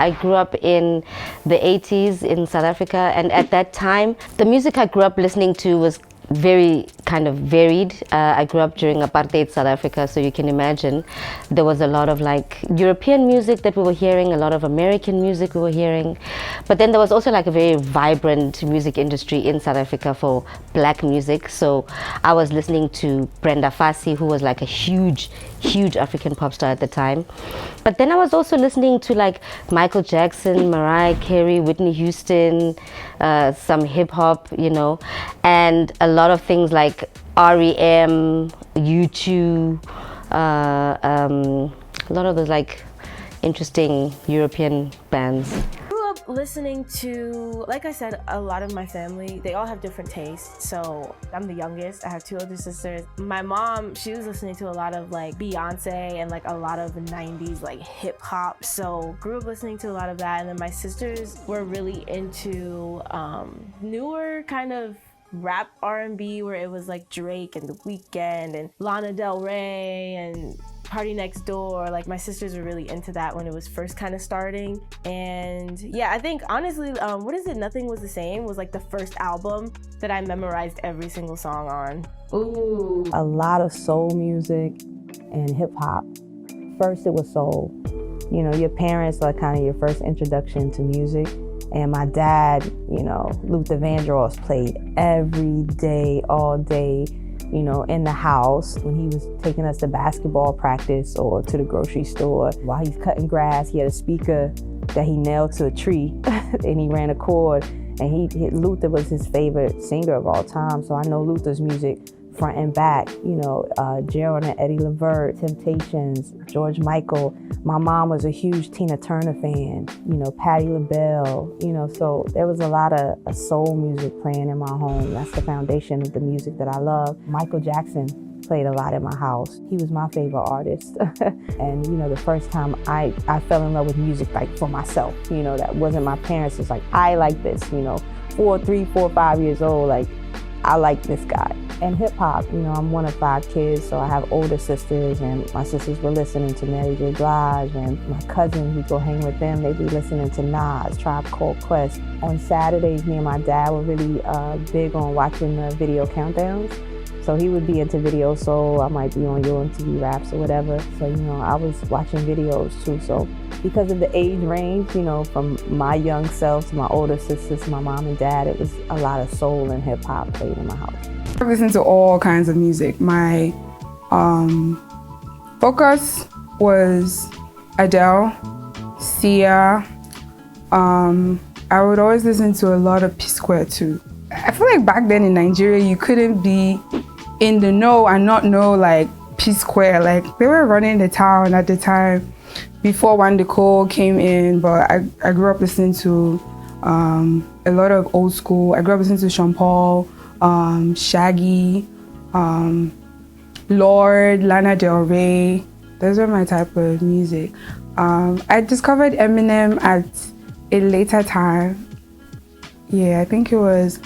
I grew up in the 80s in South Africa, and at that time, the music I grew up listening to was very kind of varied. I grew up during apartheid South Africa, so you can imagine there was a lot of like European music that we were hearing, a lot of American music we were hearing, but then there was also like a very vibrant music industry in South Africa for black music. So I was listening to Brenda Fassie, who was like a huge African pop star at the time, but then I was also listening to like Michael Jackson, Mariah Carey, Whitney Houston, some hip hop, you know, and a lot of things like REM, U2, a lot of those like interesting European bands. Listening to, like I said, a lot of my family, they all have different tastes. So I'm the youngest. I have 2 older sisters. My mom, she was listening to a lot of like Beyonce and like a lot of 90s like hip hop. So grew up listening to a lot of that. And then my sisters were really into newer kind of rap R&B, where it was like Drake and The Weeknd and Lana Del Rey and Party Next Door. Like my sisters were really into that when it was first kind of starting. And yeah, I think honestly, what is it? Nothing Was the Same was like the first album that I memorized every single song on. Ooh. A lot of soul music and hip hop. First it was soul. You know, your parents are kind of your first introduction to music. And my dad, you know, Luther Vandross played every day, all day, you know, in the house when he was taking us to basketball practice or to the grocery store. While he's cutting grass, he had a speaker that he nailed to a tree and he ran a cord. And Luther was his favorite singer of all time. So I know Luther's music front and back, you know, Gerald and Eddie Levert, Temptations, George Michael. My mom was a huge Tina Turner fan, you know, Patti LaBelle, you know, so there was a lot of soul music playing in my home. That's the foundation of the music that I love. Michael Jackson played a lot in my house. He was my favorite artist. And, you know, the first time I fell in love with music, like for myself, you know, that wasn't my parents. It's like, I like this, you know, 3, 4, 5 years old, like, I like this guy. And hip hop, you know, I'm one of 5 kids, so I have older sisters, and my sisters were listening to Mary J. Blige, and my cousin, he'd go hang with them, they'd be listening to Nas, Tribe Called Quest. On Saturdays, me and my dad were really big on watching the video countdowns. So he would be into video soul, I might be on Yo MTV Raps or whatever. So, you know, I was watching videos too. So because of the age range, you know, from my young self to my older sisters, my mom and dad, it was a lot of soul and hip hop played in my house. I listen to all kinds of music. My focus was Adele, Sia. I would always listen to a lot of P-Square too. I feel like back then in Nigeria, you couldn't be in the know and not know like P-Square. Like they were running the town at the time before Wande Cole came in, but I grew up listening to a lot of old school. I grew up listening to Sean Paul, Shaggy, Lord, Lana Del Rey. Those are my type of music. I discovered Eminem at a later time. Yeah, I think it was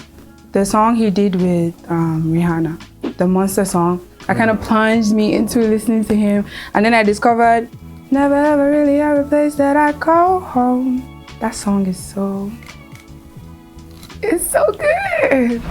the song he did with Rihanna, the Monster song. That kind of plunged me into listening to him. And then I discovered Never Ever Really Have a Place That I Call Home. That song is so good.